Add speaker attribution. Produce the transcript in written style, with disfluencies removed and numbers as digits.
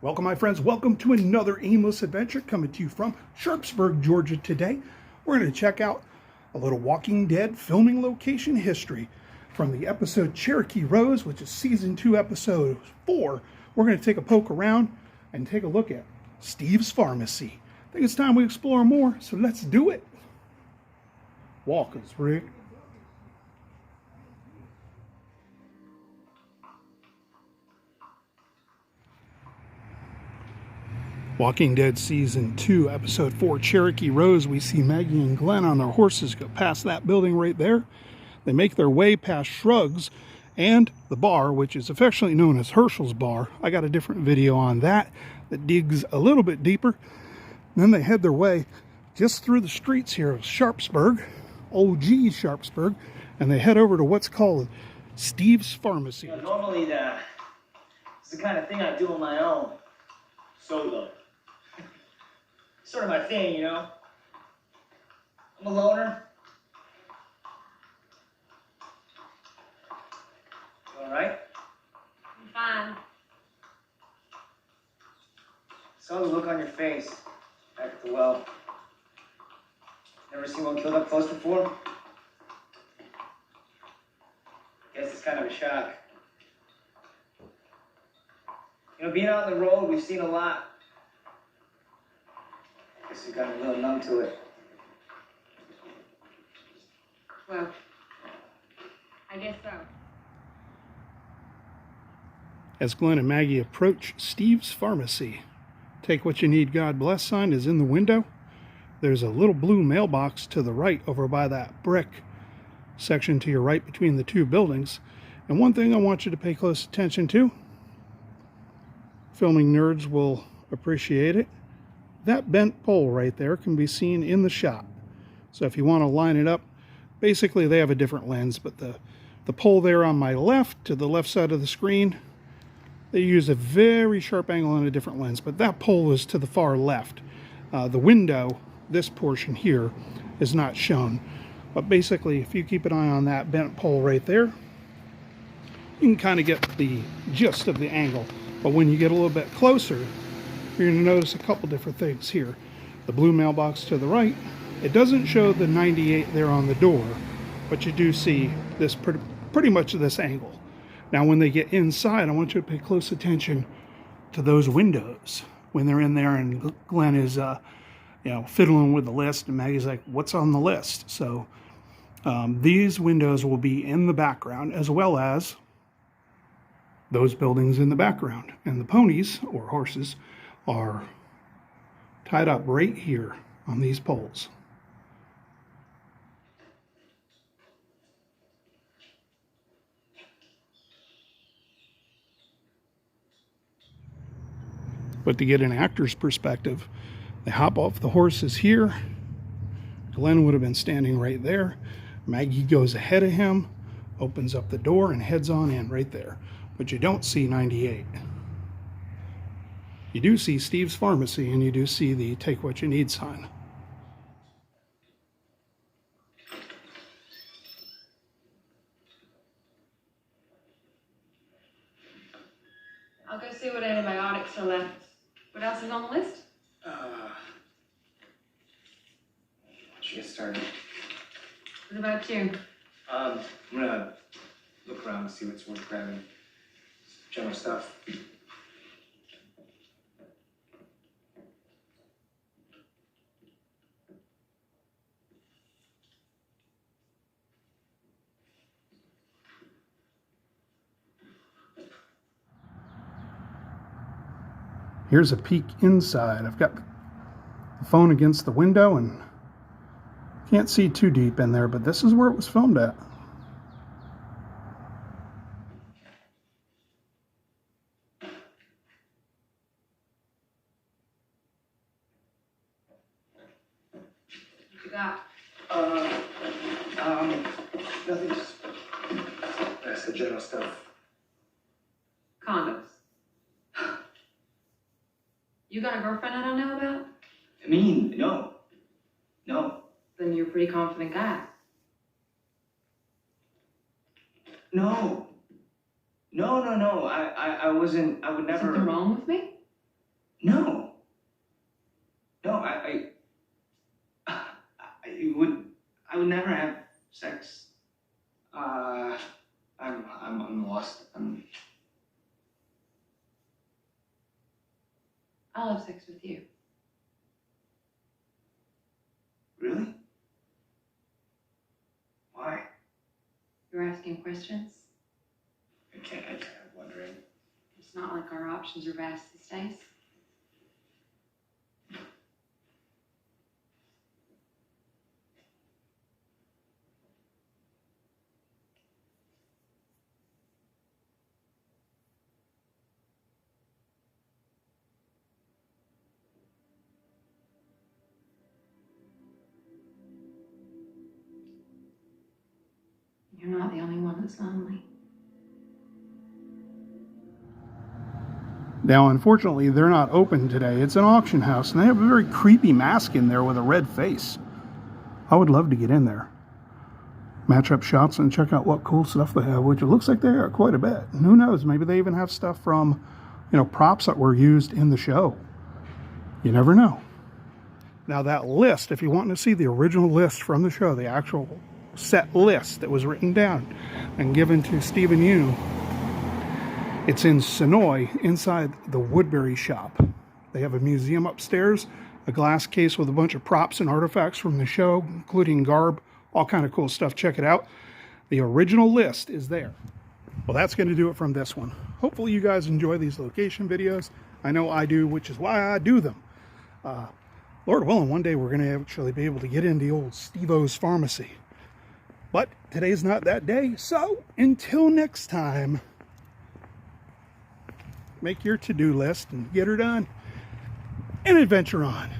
Speaker 1: Welcome, my friends. Welcome to another aimless adventure coming to you from Sharpsburg, Georgia. Today, we're going to check out a little Walking Dead filming location history from the episode Cherokee Rose, which is season 2, episode 4. We're going to take a poke around and take a look at Steve's Pharmacy. I think it's time we explore more, so let's do it. Walkers, Rick. Walking Dead Season 2, Episode 4, Cherokee Rose. We see Maggie and Glenn on their horses go past that building right there. They make their way past Shrugs and the bar, which is affectionately known as Herschel's Bar. I got a different video on that digs a little bit deeper. Then they head their way just through the streets here of Sharpsburg, OG Sharpsburg, and they head over to what's called Steve's Pharmacy.
Speaker 2: You know, normally it's the kind of thing I do on my own, solo. Sort of my thing, you know. I'm a loner. You all right?
Speaker 3: I'm fine.
Speaker 2: Saw the look on your face back at the well. Never seen one killed up close before? Guess it's kind of a shock. You know, being out on the road, we've seen a lot. Guess we got a little numb to it.
Speaker 3: Well, I guess so.
Speaker 1: As Glenn and Maggie approach Steve's Pharmacy, "Take what you need, God bless" sign is in the window. There's a little blue mailbox to the right over by that brick section to your right between the two buildings. And one thing I want you to pay close attention to, filming nerds will appreciate it. That bent pole right there can be seen in the shot. So if you want to line it up, basically they have a different lens, but the pole there on my left, to the left side of the screen, they use a very sharp angle and a different lens, but that pole is to the far left. The window, this portion here, is not shown. But basically, if you keep an eye on that bent pole right there, you can kind of get the gist of the angle. But when you get a little bit closer, you're going to notice a couple different things here. The blue mailbox to the right, it doesn't show the 98 there on the door, but you do see this pretty much this angle. Now when they get inside, I want you to pay close attention to those windows when they're in there and Glenn is fiddling with the list and Maggie's like, "What's on the list?" So these windows will be in the background, as well as those buildings in the background. And the ponies, or horses, are tied up right here on these poles. But to get an actor's perspective, they hop off the horses here. Glenn would have been standing right there. Maggie goes ahead of him, opens up the door, and heads on in right there. But you don't see 98. You do see Steve's Pharmacy, and you do see the "Take what you need" sign.
Speaker 3: I'll go see what antibiotics are left. What else is on the list?
Speaker 2: Why don't you get started?
Speaker 3: What about you?
Speaker 2: I'm gonna look around and see what's worth grabbing. General stuff.
Speaker 1: Here's a peek inside. I've got the phone against the window and can't see too deep in there, but this is where it was filmed at.
Speaker 3: What you got?
Speaker 2: Nothing, just that's the general stuff.
Speaker 3: Condoms. You got a girlfriend I don't know about?
Speaker 2: I mean, no.
Speaker 3: Then you're a pretty confident guy.
Speaker 2: No. I wasn't, I would never.
Speaker 3: Something wrong with me?
Speaker 2: No. No, I would never have sex. I'm lost.
Speaker 3: I'll have sex with you.
Speaker 2: Really? Why?
Speaker 3: You're asking questions?
Speaker 2: I'm kind of wondering.
Speaker 3: It's not like our options are vast these days. You're not the only one that's lonely.
Speaker 1: Now, unfortunately, they're not open today. It's an auction house, and they have a very creepy mask in there with a red face. I would love to get in there, match up shots, and check out what cool stuff they have, which it looks like they are quite a bit. And who knows, maybe they even have stuff from, props that were used in the show. You never know. Now, that list, if you want to see the original list from the show, the actual set list that was written down and given to Stephen Yu, it's in Sonoy, inside the Woodbury shop. They have a museum upstairs, a glass case with a bunch of props and artifacts from the show, including garb, all kind of cool stuff. Check it out. The original list is there. Well, that's going to do it from this one. Hopefully you guys enjoy these location videos. I know I do, which is why I do them. Lord willing, one day we're going to actually be able to get into the old Steve-O's pharmacy. But today's not that day, so until next time, make your to-do list and get her done and adventure on.